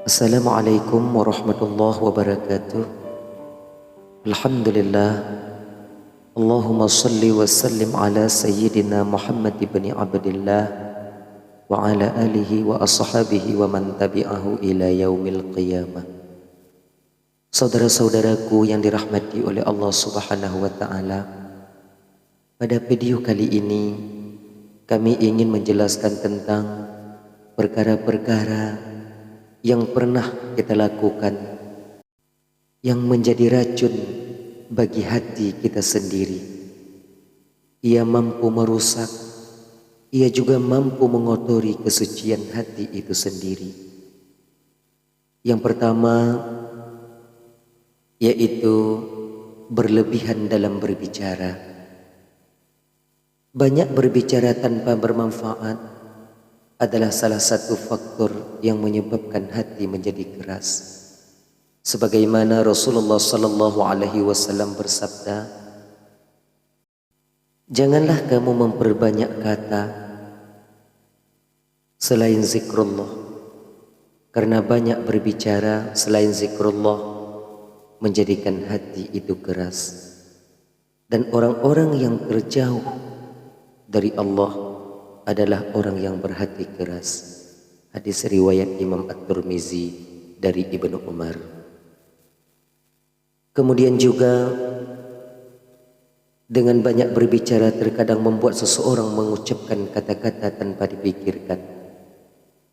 Assalamualaikum warahmatullahi wabarakatuh. Alhamdulillah. Allahumma salli wa sallim ala sayyidina Muhammad ibn Abdillah wa ala alihi wa ashabihi wa man tabi'ahu ila yaumil qiyamah. Saudara-saudaraku yang dirahmati oleh Allah Subhanahu wa taala, pada video kali ini kami ingin menjelaskan tentang perkara-perkara yang pernah kita lakukan yang menjadi racun bagi hati kita sendiri. Ia mampu merusak, ia juga mampu mengotori kesucian hati itu sendiri. Yang pertama yaitu berlebihan dalam berbicara. Banyak berbicara tanpa bermanfaat adalah salah satu faktor yang menyebabkan hati menjadi keras. Sebagaimana Rasulullah sallallahu alaihi wasallam bersabda, "Janganlah kamu memperbanyak kata selain zikrullah, karena banyak berbicara selain zikrullah menjadikan hati itu keras. Dan orang-orang yang terjauh dari Allah adalah orang yang berhati keras." Hadis riwayat Imam At-Tirmizi dari Ibnu Umar. Kemudian juga dengan banyak berbicara terkadang membuat seseorang mengucapkan kata-kata tanpa dipikirkan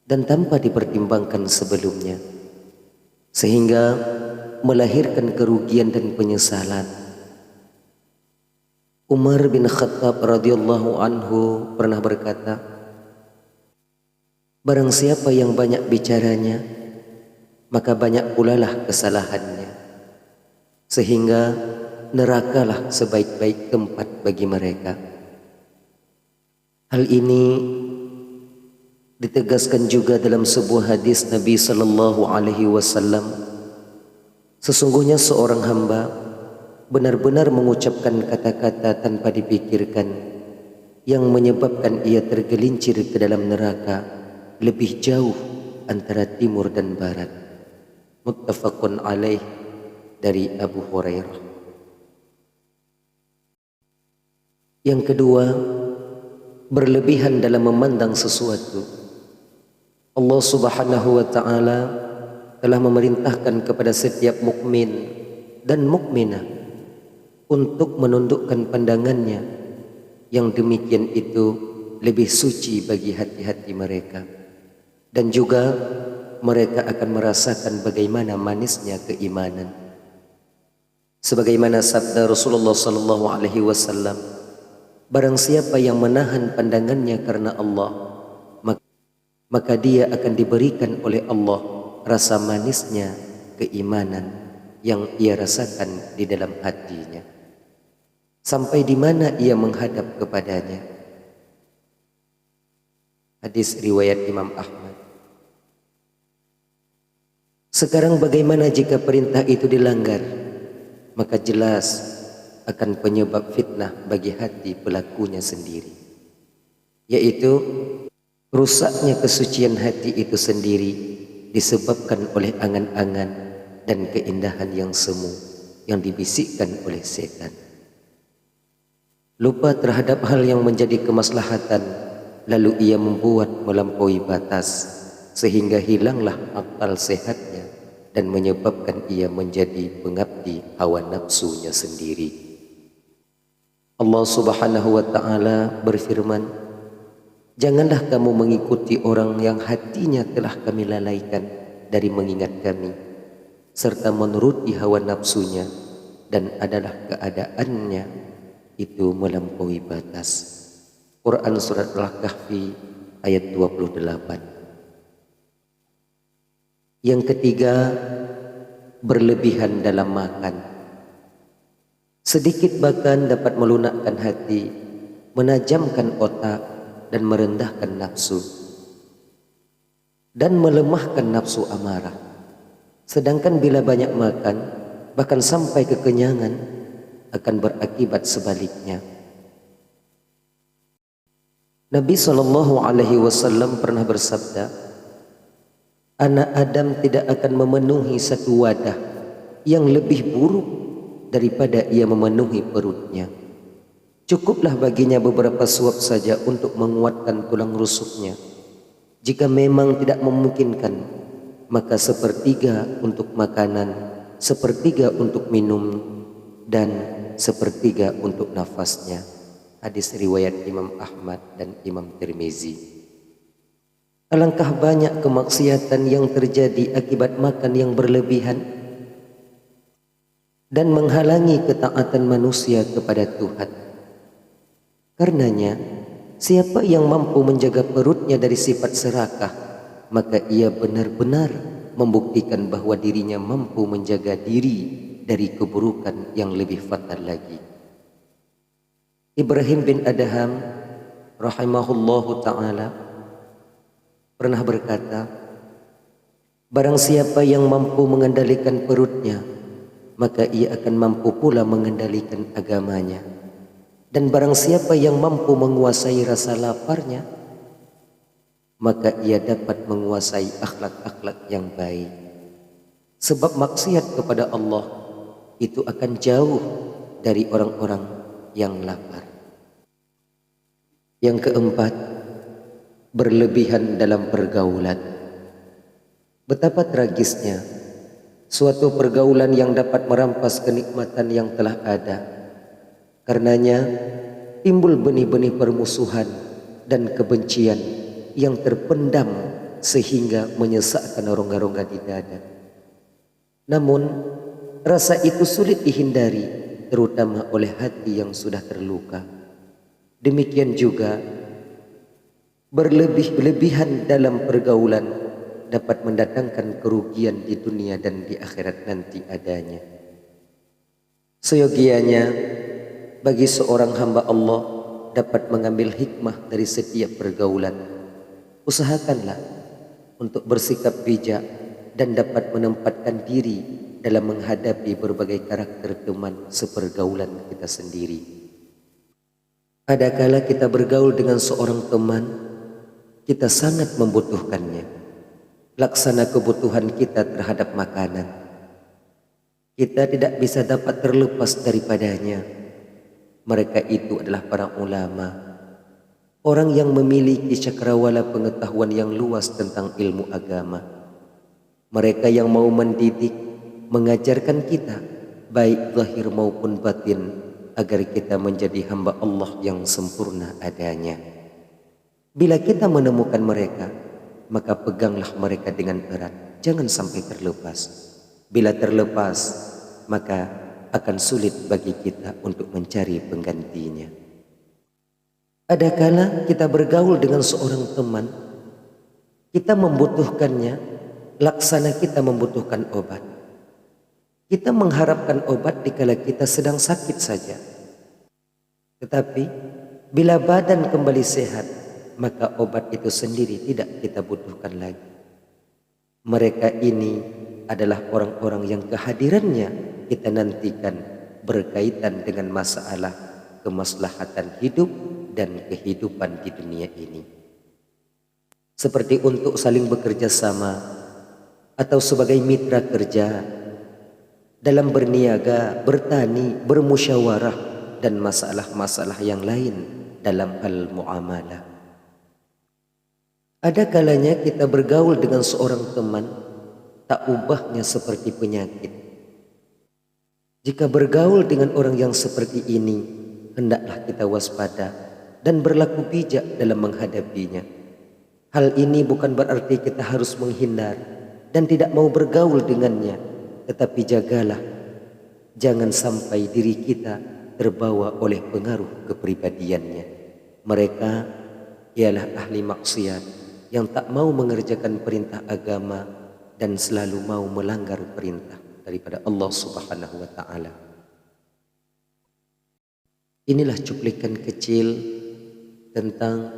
dan tanpa dipertimbangkan sebelumnya, sehingga melahirkan kerugian dan penyesalan. Umar bin Khattab radhiyallahu anhu pernah berkata, "Barang siapa yang banyak bicaranya, maka banyak pula lah kesalahannya, sehingga nerakalah sebaik-baik tempat bagi mereka." Hal ini ditegaskan juga dalam sebuah hadis Nabi sallallahu alaihi wasallam, "Sesungguhnya seorang hamba benar-benar mengucapkan kata-kata tanpa dipikirkan yang menyebabkan ia tergelincir ke dalam neraka lebih jauh antara timur dan barat." Muttafaqun alaih dari Abu Hurairah. Yang kedua, berlebihan dalam memandang sesuatu. Allah Subhanahu wa taala telah memerintahkan kepada setiap mukmin dan mukminah untuk menundukkan pandangannya, yang demikian itu lebih suci bagi hati-hati mereka, dan juga mereka akan merasakan bagaimana manisnya keimanan. Sebagaimana sabda Rasulullah sallallahu alaihi wasallam, "Barang siapa yang menahan pandangannya karena Allah, maka dia akan diberikan oleh Allah rasa manisnya keimanan yang ia rasakan di dalam hatinya, sampai di mana ia menghadap kepadanya." Hadis riwayat Imam Ahmad. Sekarang bagaimana jika perintah itu dilanggar? Maka jelas akan penyebab fitnah bagi hati pelakunya sendiri, yaitu rusaknya kesucian hati itu sendiri disebabkan oleh angan-angan dan keindahan yang semu yang dibisikkan oleh setan. Lupa terhadap hal yang menjadi kemaslahatan, lalu ia membuat melampaui batas, sehingga hilanglah akal sehatnya dan menyebabkan ia menjadi pengabdi hawa nafsunya sendiri. Allah Subhanahu wa taala berfirman, "Janganlah kamu mengikuti orang yang hatinya telah kami lalaikan dari mengingat kami, serta menuruti hawa nafsunya, dan adalah keadaannya itu melampaui batas." Quran Surat Al-Kahfi ayat 28. Yang ketiga, berlebihan dalam makan. Sedikit makan dapat melunakkan hati, menajamkan otak, dan merendahkan nafsu, dan melemahkan nafsu amarah. Sedangkan bila banyak makan, bahkan sampai kekenyangan, akan berakibat sebaliknya. Nabi SAW pernah bersabda, anak Adam tidak akan memenuhi satu wadah yang lebih buruk daripada ia memenuhi perutnya. Cukuplah baginya beberapa suap saja untuk menguatkan tulang rusuknya. Jika memang tidak memungkinkan, maka sepertiga untuk makanan, sepertiga untuk minum, dan sepertiga untuk nafasnya. Hadis riwayat Imam Ahmad dan Imam Tirmizi. Alangkah banyak kemaksiatan yang terjadi akibat makan yang berlebihan dan menghalangi ketaatan manusia kepada Tuhan. Karenanya, siapa yang mampu menjaga perutnya dari sifat serakah, maka ia benar-benar membuktikan bahwa dirinya mampu menjaga diri dari keburukan yang lebih fatal lagi. Ibrahim bin Adham rahimahullahu ta'ala pernah berkata, barang siapa yang mampu mengendalikan perutnya, maka ia akan mampu pula mengendalikan agamanya. Dan barang siapa yang mampu menguasai rasa laparnya, maka ia dapat menguasai akhlak-akhlak yang baik. Sebab maksiat kepada Allah itu akan jauh dari orang-orang yang lapar. Yang keempat, berlebihan dalam pergaulan. Betapa tragisnya suatu pergaulan yang dapat merampas kenikmatan yang telah ada. Karenanya timbul benih-benih permusuhan dan kebencian yang terpendam sehingga menyesakkan rongga-rongga di dada. Namun rasa itu sulit dihindari, terutama oleh hati yang sudah terluka. Demikian juga berlebihan dalam pergaulan dapat mendatangkan kerugian di dunia dan di akhirat nanti adanya. Seyogianya bagi seorang hamba Allah dapat mengambil hikmah dari setiap pergaulan. Usahakanlah untuk bersikap bijak dan dapat menempatkan diri dalam menghadapi berbagai karakter teman sepergaulan kita sendiri. Adakala kita bergaul dengan seorang teman, kita sangat membutuhkannya. Laksana kebutuhan kita terhadap makanan, kita tidak bisa dapat terlepas daripadanya. Mereka itu adalah para ulama, orang yang memiliki cakrawala pengetahuan yang luas tentang ilmu agama. Mereka yang mau mendidik, mengajarkan kita, baik zahir maupun batin, agar kita menjadi hamba Allah yang sempurna adanya. Bila kita menemukan mereka, maka peganglah mereka dengan erat, jangan sampai terlepas. Bila terlepas, maka akan sulit bagi kita untuk mencari penggantinya. Adakala kita bergaul dengan seorang teman, kita membutuhkannya, laksana kita membutuhkan obat. Kita mengharapkan obat dikala kita sedang sakit saja. Tetapi bila badan kembali sehat, maka obat itu sendiri tidak kita butuhkan lagi. Mereka ini adalah orang-orang yang kehadirannya kita nantikan berkaitan dengan masalah kemaslahatan hidup dan kehidupan di dunia ini. Seperti untuk saling bekerja sama atau sebagai mitra kerja, dalam berniaga, bertani, bermusyawarah, dan masalah-masalah yang lain dalam hal muamalah. Ada kalanya kita bergaul dengan seorang teman, tak ubahnya seperti penyakit. Jika bergaul dengan orang yang seperti ini, hendaklah kita waspada dan berlaku bijak dalam menghadapinya. Hal ini bukan berarti kita harus menghindar dan tidak mau bergaul dengannya, tetapi jagalah, jangan sampai diri kita terbawa oleh pengaruh kepribadiannya. Mereka ialah ahli maksiat yang tak mau mengerjakan perintah agama dan selalu mau melanggar perintah daripada Allah Subhanahu wa Ta'ala. Inilah cuplikan kecil tentang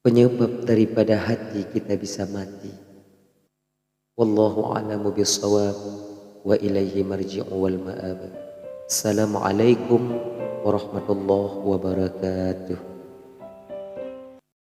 penyebab daripada hati kita bisa mati. Wallahu a'lamu bis-shawab wa ilaihi marji'u wal ma'ab. Assalamualaikum warahmatullahi wabarakatuh.